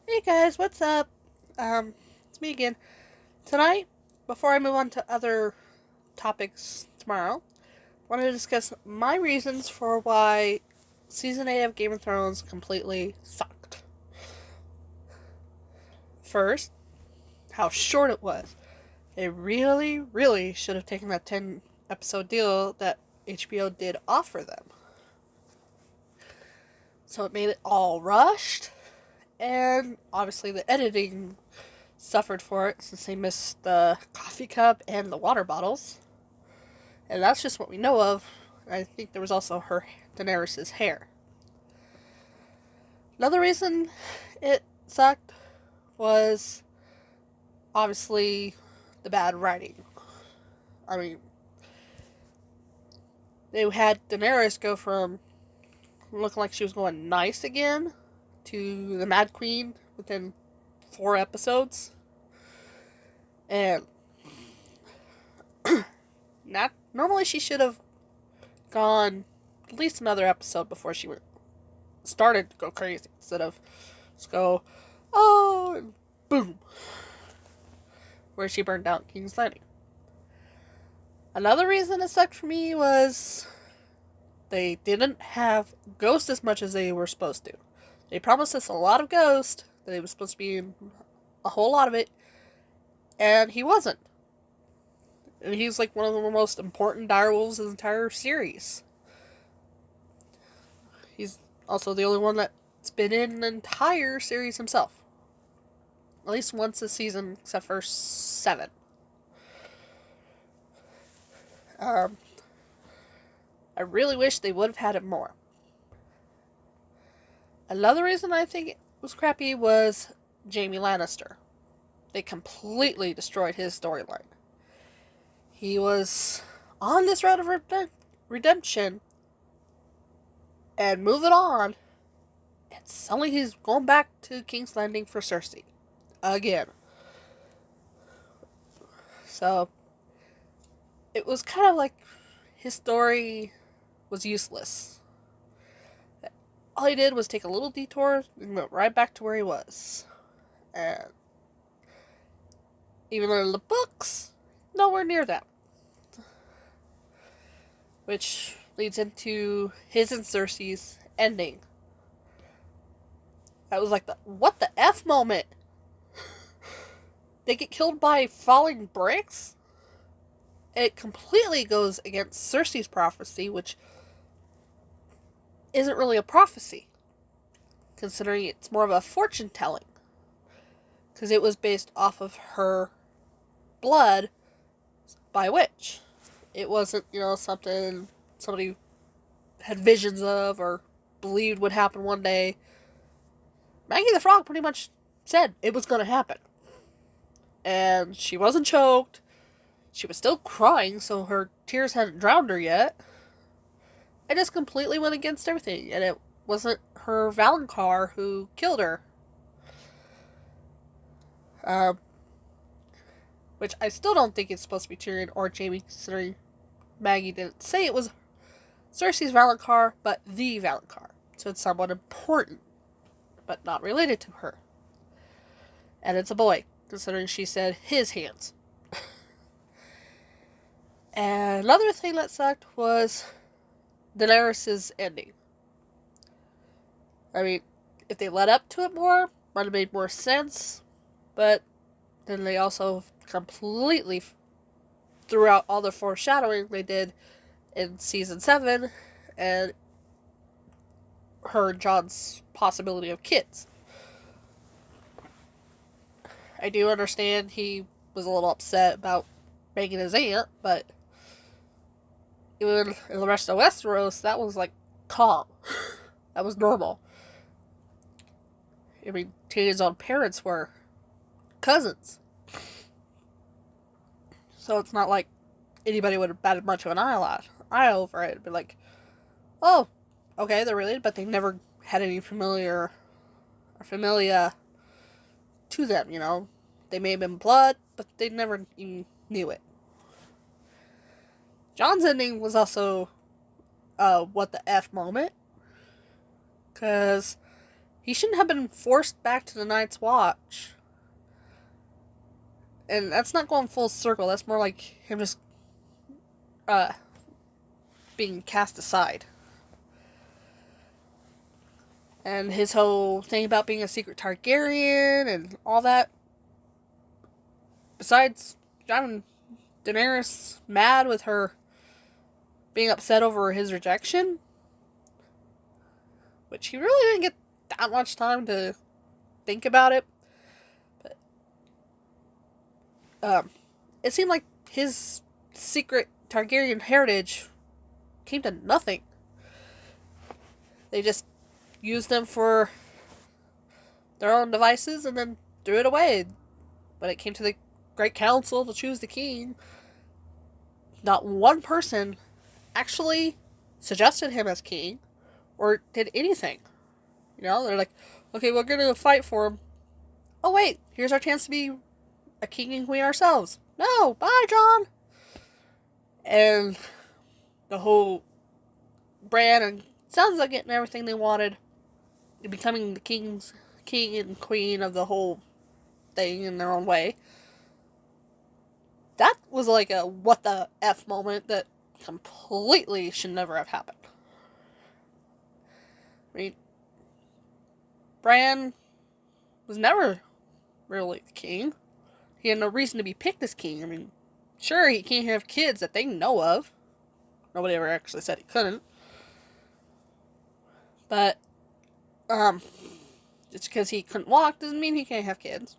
Hey guys, what's up? It's me again. Tonight, before I move on to other topics tomorrow, I want to discuss my reasons for why season 8 of Game of Thrones completely sucked. First, how short it was. They really, really should have taken that 10 episode deal that HBO did offer them. So it made it all rushed, and obviously the editing suffered for it since they missed the coffee cup and the water bottles. And that's just what we know of. I think there was also her Daenerys' hair. Another reason it sucked was obviously the bad writing. I mean, they had Daenerys go from looking like she was going nice again to the Mad Queen within 4 episodes. And not normally she should have gone at least another episode before she started to go crazy instead of just go, oh, and boom, where she burned down King's Landing. Another reason it sucked for me was they didn't have Ghost as much as they were supposed to. They promised us a lot of Ghost, that he was supposed to be in a whole lot of it, and he wasn't. And he's like one of the most important direwolves in the entire series. He's also the only one that's been in the entire series himself. At least once this season, except for 7. Um, I really wish they would have had him more. Another reason I think it was crappy was Jaime Lannister. They completely destroyed his storyline. He was on this road of redemption and moving on, and suddenly he's going back to King's Landing for Cersei. Again. So, it was kind of like his story was useless. All he did was take a little detour and went right back to where he was. And even though in the books, nowhere near that. Which leads into his and Cersei's ending. That was like the what the F moment. They get killed by falling bricks? It completely goes against Cersei's prophecy, which isn't really a prophecy, considering it's more of a fortune telling. Because it was based off of her blood by witch. It wasn't, something somebody had visions of or believed would happen one day. Maggie the Frog pretty much said it was going to happen. And she wasn't choked. She was still crying, so her tears hadn't drowned her yet. It just completely went against everything. And it wasn't her Valonqar who killed her. Which I still don't think it's supposed to be Tyrion or Jaime, considering Maggie didn't say it was Cersei's Valonqar, but the Valonqar. So it's somewhat important, but not related to her. And it's a boy, considering she said his hands. And another thing that sucked was Daenerys' ending. I mean, if they led up to it more, might have made more sense, but then they also completely threw out all the foreshadowing they did in season 7 and her and Jon's possibility of kids. I do understand he was a little upset about banging his aunt, but even in the rest of Westeros, that was like calm. That was normal. I mean, Tyrion's own parents were cousins. So it's not like anybody would have batted much of an eye over it. It'd be like, oh, okay, they're related, but they never had any familia to them. They may have been blood, but they never even knew it. Jon's ending was also what the F moment. Because He shouldn't have been forced back to the Night's Watch. And that's not going full circle. That's more like him just being cast aside. And his whole thing about being a secret Targaryen and all that. Besides driving Daenerys mad with her being upset over his rejection, which he really didn't get that much time to think about it. But it seemed like his secret Targaryen heritage came to nothing. They just used him for their own devices and then threw it away. When it came to the Great Council to choose the king, not one person actually suggested him as king or did anything. You know, they're like, okay, we're going to fight for him. Oh, wait, here's our chance to be a king and queen ourselves. No, bye, Jon. And the whole Bran and Sansa getting everything they wanted, and becoming the king and queen of the whole thing in their own way. That was like a what the F moment that completely should never have happened. I mean, Bran was never really the king. He had no reason to be picked as king. I mean, sure, he can't have kids that they know of. Nobody ever actually said he couldn't. But, just because he couldn't walk doesn't mean he can't have kids.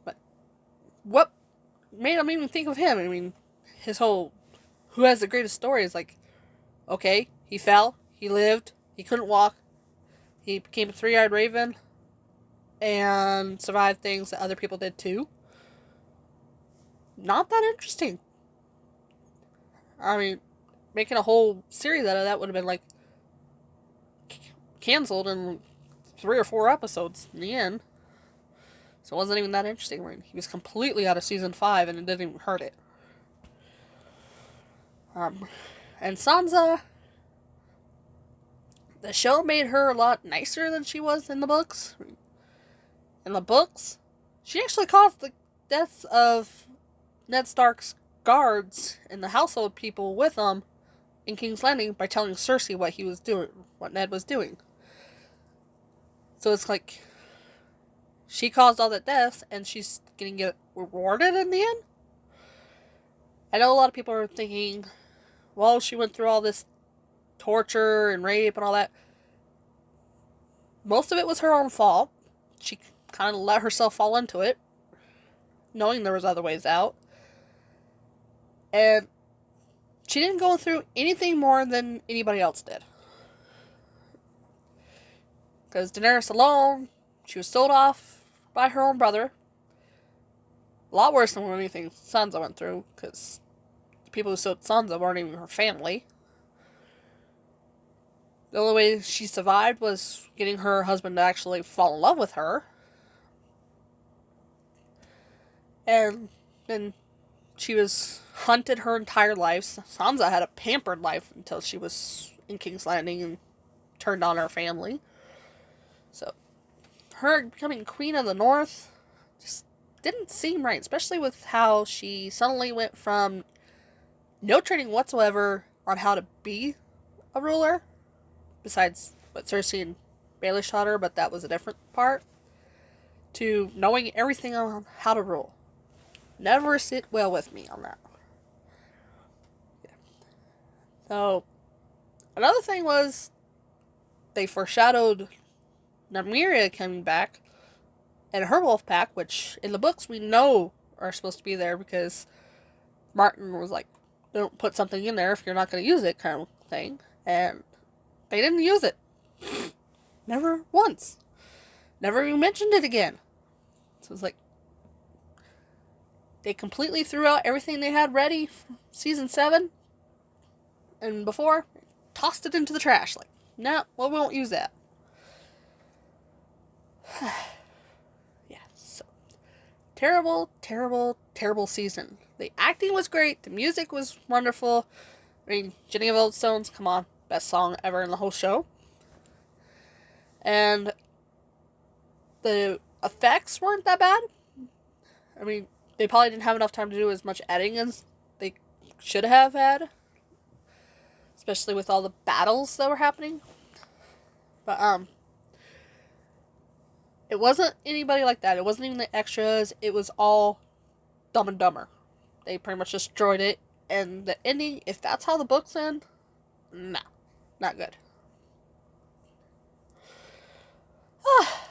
But, what made him even think of him? I mean, his whole, who has the greatest story is like, okay, he fell, he lived, he couldn't walk, he became a three-eyed raven, and survived things that other people did too. Not that interesting. I mean, making a whole series out of that would have been like canceled in 3 or 4 episodes in the end. So it wasn't even that interesting. I mean, he was completely out of season 5 and it didn't even hurt it. And Sansa, the show made her a lot nicer than she was in the books. In the books, she actually caused the deaths of Ned Stark's guards and the household people with him in King's Landing by telling Cersei what he was doing, what Ned was doing. So it's like she caused all that deaths and she's gonna get rewarded in the end. I know a lot of people are thinking, well, she went through all this torture and rape and all that. Most of it was her own fault. She kind of let herself fall into it, knowing there was other ways out. And she didn't go through anything more than anybody else did. Because Daenerys alone, she was sold off by her own brother. A lot worse than anything Sansa went through, because the people who sold Sansa weren't even her family. The only way she survived was getting her husband to actually fall in love with her. And then she was hunted her entire life. Sansa had a pampered life until she was in King's Landing and turned on her family. So, her becoming Queen of the North just didn't seem right, especially with how she suddenly went from no training whatsoever on how to be a ruler, besides what Cersei and Baelish taught her, but that was a different part, to knowing everything on how to rule. Never sit well with me on that. Yeah. So, another thing was, they foreshadowed Nymeria coming back, and her wolf pack, which in the books we know are supposed to be there because Martin was like, don't put something in there if you're not going to use it, kind of thing. And they didn't use it. Never once. Never even mentioned it again. So it's like, they completely threw out everything they had ready for season 7 and before, tossed it into the trash. Like, no, well, we won't use that. Yeah, so terrible, terrible, terrible season. The acting was great. The music was wonderful. I mean, Jenny of Old Stones, come on, best song ever in the whole show. And the effects weren't that bad. I mean, they probably didn't have enough time to do as much editing as they should have had, especially with all the battles that were happening. But it wasn't anybody like that. It wasn't even the extras. It was all Dumb and Dumber. They pretty much destroyed it. And the ending, if that's how the books end, no, not good.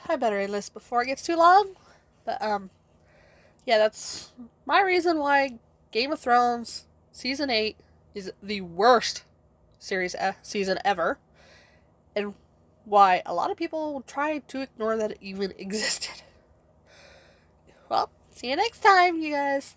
I better end this before it gets too long. But yeah, that's my reason why Game of Thrones season 8 is the worst season ever, and why a lot of people try to ignore that it even existed. Well, see you next time, you guys.